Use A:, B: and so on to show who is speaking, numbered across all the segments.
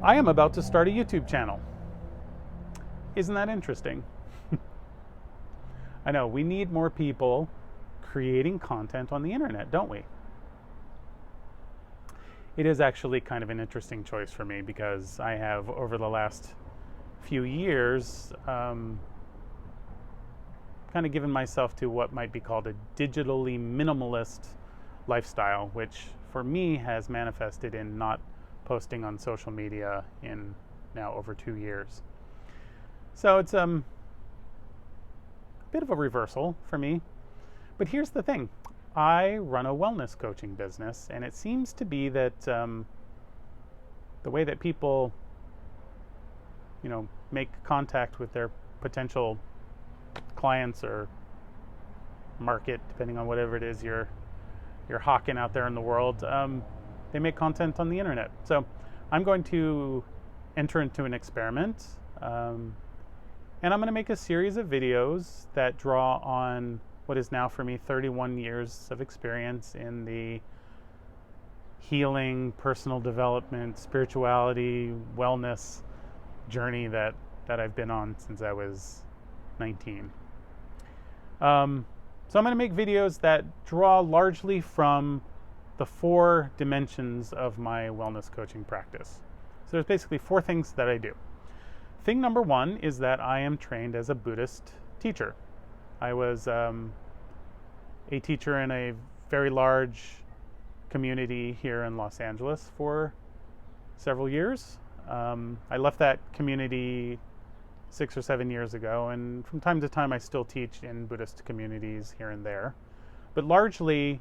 A: I am about to start a YouTube channel. Isn't that interesting? I know, we need more people creating content on the internet, don't we? It is actually kind of an interesting choice for me because I have, over the last few years, kind of given myself to what might be called a digitally minimalist lifestyle, which for me has manifested in not posting on social media in now over 2 years. So it's a bit of a reversal for me. But here's the thing. I run a wellness coaching business, and it seems to be that the way that people, make contact with their potential clients or market, depending on whatever it is you're hawking out there in the world, they make content on the internet. So I'm going to enter into an experiment, and I'm going to make a series of videos that draw on what is now for me 31 years of experience in the healing, personal development, spirituality, wellness journey that I've been on since I was 19. So I'm going to make videos that draw largely from the 4 dimensions of my wellness coaching practice. So there's basically 4 things that I do. Thing number 1 is that I am trained as a Buddhist teacher. I was a teacher in a very large community here in Los Angeles for several years. I left that community 6 or 7 years ago, and from time to time I still teach in Buddhist communities here and there. But largely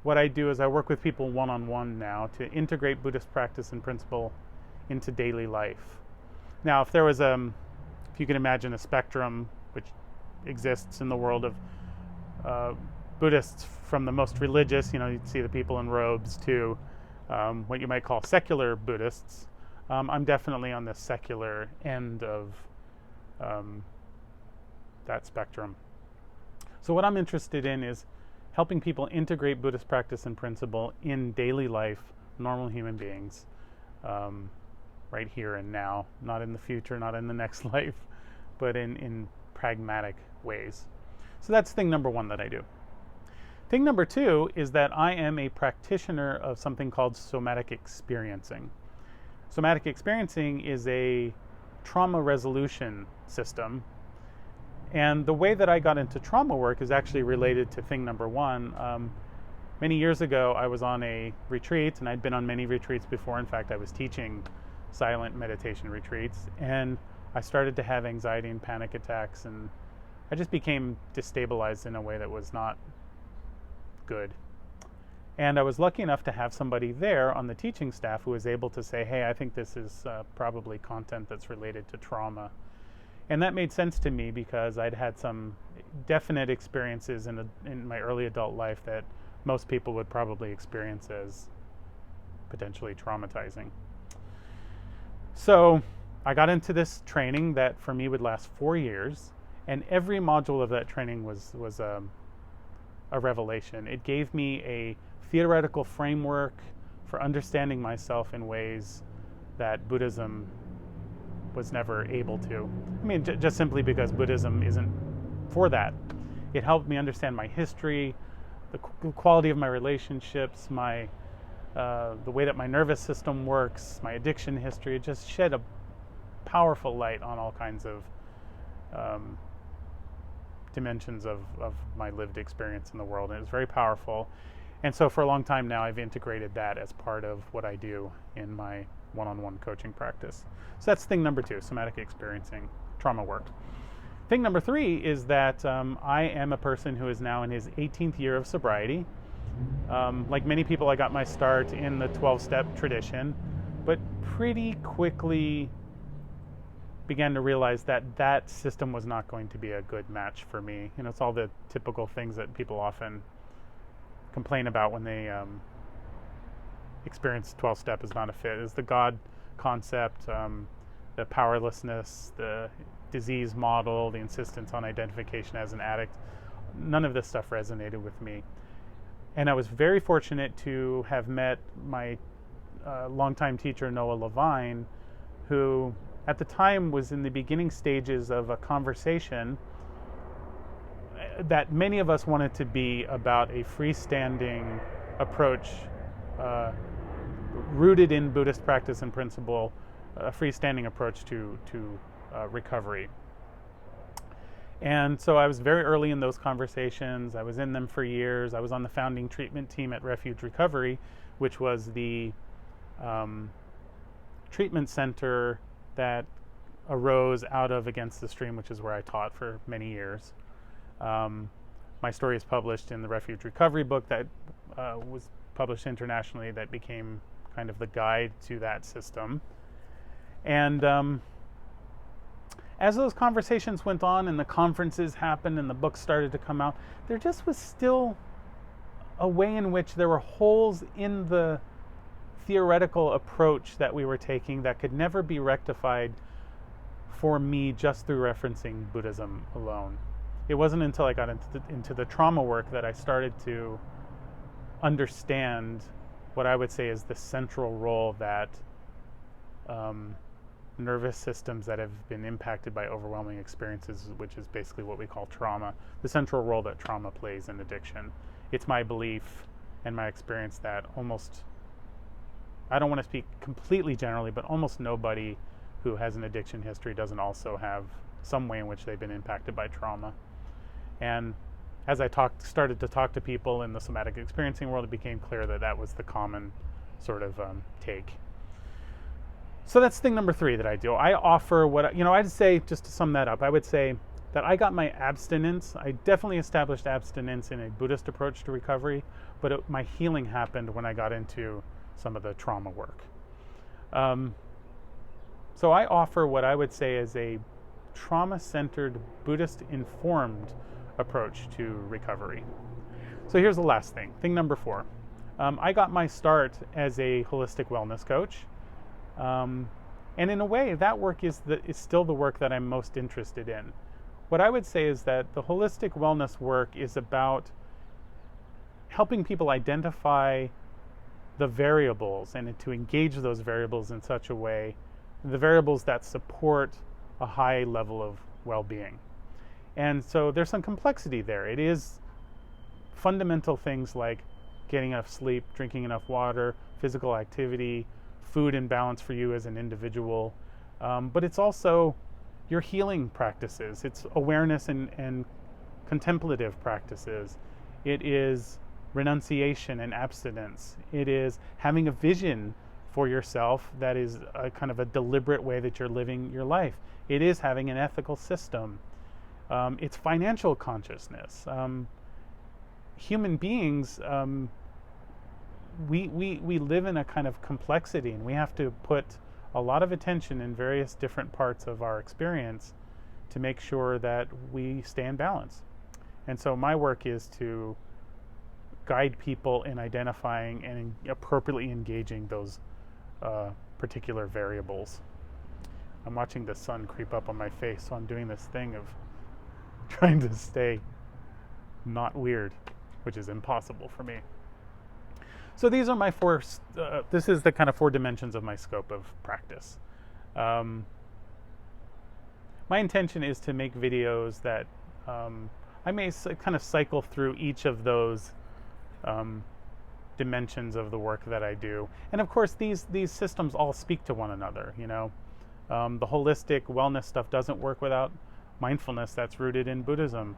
A: what I do is I work with people one-on-one now to integrate Buddhist practice and principle into daily life. Now, if there was if you can imagine a spectrum which exists in the world of Buddhists, from the most religious, you'd see the people in robes, to what you might call secular Buddhists. I'm definitely on the secular end of that spectrum. So what I'm interested in is helping people integrate Buddhist practice and principle in daily life, normal human beings, right here and now, not in the future, not in the next life, but in pragmatic ways. So that's thing number 1 that I do. Thing number 2 is that I am a practitioner of something called Somatic Experiencing. Somatic Experiencing is a trauma resolution system. And the way that I got into trauma work is actually related to thing number 1. Many years ago, I was on a retreat, and I'd been on many retreats before. In fact, I was teaching silent meditation retreats, and I started to have anxiety and panic attacks, and I just became destabilized in a way that was not good. And I was lucky enough to have somebody there on the teaching staff who was able to say, hey, I think this is probably content that's related to trauma. And that made sense to me because I'd had some definite experiences in my early adult life that most people would probably experience as potentially traumatizing. So I got into this training that for me would last 4 years, and every module of that training was a revelation. It gave me a theoretical framework for understanding myself in ways that Buddhism was never able to. I mean, just simply because Buddhism isn't for that. It helped me understand my history, the quality of my relationships, the way that my nervous system works, my addiction history. It just shed a powerful light on all kinds of dimensions of my lived experience in the world, and it was very powerful. And so for a long time now, I've integrated that as part of what I do in my one-on-one coaching practice. So that's thing number 2, somatic experiencing, trauma work. Thing number 3 is that I am a person who is now in his 18th year of sobriety. Like many people, I got my start in the 12-step tradition, but pretty quickly began to realize that that system was not going to be a good match for me. It's all the typical things that people often complain about when they experience 12-step as not a fit. Is the God concept, the powerlessness, the disease model, the insistence on identification as an addict. None of this stuff resonated with me. And I was very fortunate to have met my longtime teacher, Noah Levine, who at the time was in the beginning stages of a conversation that many of us wanted to be about a freestanding approach rooted in Buddhist practice and principle, a freestanding approach to recovery. And so I was very early in those conversations. I was in them for years. I was on the founding treatment team at Refuge Recovery, which was the treatment center that arose out of Against the Stream, which is where I taught for many years. My story is published in the Refuge Recovery book that was published internationally, that became kind of the guide to that system. And as those conversations went on and the conferences happened and the books started to come out, there just was still a way in which there were holes in the theoretical approach that we were taking that could never be rectified for me just through referencing Buddhism alone. It wasn't until I got into the trauma work that I started to understand what I would say is the central role that nervous systems that have been impacted by overwhelming experiences, which is basically what we call trauma, the central role that trauma plays in addiction. It's my belief and my experience that almost, I don't want to speak completely generally, but almost nobody who has an addiction history doesn't also have some way in which they've been impacted by trauma. And as I started to talk to people in the somatic experiencing world, it became clear that that was the common sort of take. So that's thing number 3 that I do. I offer what, I'd say, just to sum that up, I would say that I got my abstinence. I definitely established abstinence in a Buddhist approach to recovery, but my healing happened when I got into some of the trauma work. So I offer what I would say is a trauma-centered, Buddhist-informed approach to recovery. So here's the last thing, thing number 4. I got my start as a holistic wellness coach. And in a way, that work is still the work that I'm most interested in. What I would say is that the holistic wellness work is about helping people identify the variables and to engage those variables in such a way, the variables that support a high level of well-being. And so there's some complexity there. It is fundamental things like getting enough sleep, drinking enough water, physical activity, food and balance for you as an individual, but it's also your healing practices. It's awareness and contemplative practices. It is renunciation and abstinence. It is having a vision for yourself that is a kind of a deliberate way that you're living your life. It is having an ethical system. It's financial consciousness. Human beings, we live in a kind of complexity, and we have to put a lot of attention in various different parts of our experience to make sure that we stay in balance. And so my work is to guide people in identifying and appropriately engaging those particular variables. I'm watching the sun creep up on my face, so I'm doing this thing of trying to stay not weird, which is impossible for me. So these are my 4, this is the kind of 4 dimensions of my scope of practice. My intention is to make videos that I may kind of cycle through each of those dimensions of the work that I do. And of course, these systems all speak to one another, The holistic wellness stuff doesn't work without mindfulness that's rooted in Buddhism.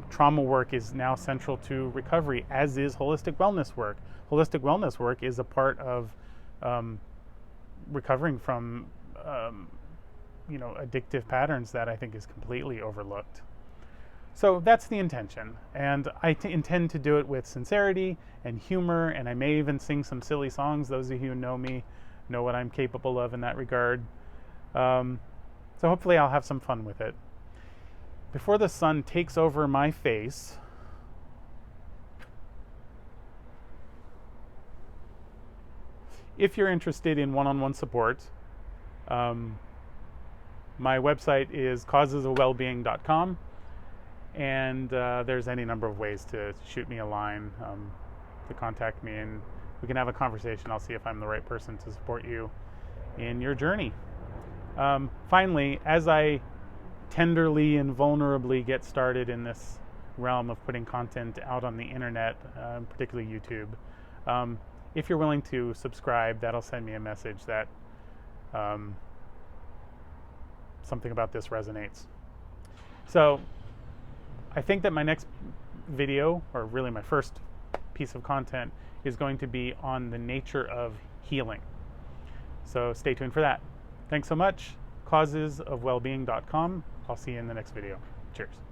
A: Trauma work is now central to recovery, as is holistic wellness work. Holistic wellness work is a part of recovering from addictive patterns that I think is completely overlooked. So that's the intention, and I intend to do it with sincerity and humor, and I may even sing some silly songs. Those of you who know me know what I'm capable of in that regard. So hopefully I'll have some fun with it. Before the sun takes over my face, if you're interested in one-on-one support, my website is causesofwellbeing.com, and there's any number of ways to shoot me a line, to contact me, and we can have a conversation. I'll see if I'm the right person to support you in your journey. Finally, as I tenderly and vulnerably get started in this realm of putting content out on the internet, particularly YouTube, if you're willing to subscribe, that'll send me a message that something about this resonates. So I think that my next video, or really my first piece of content, is going to be on the nature of healing. So stay tuned for that. Thanks so much. causesofwellbeing.com. I'll see you in the next video. Cheers.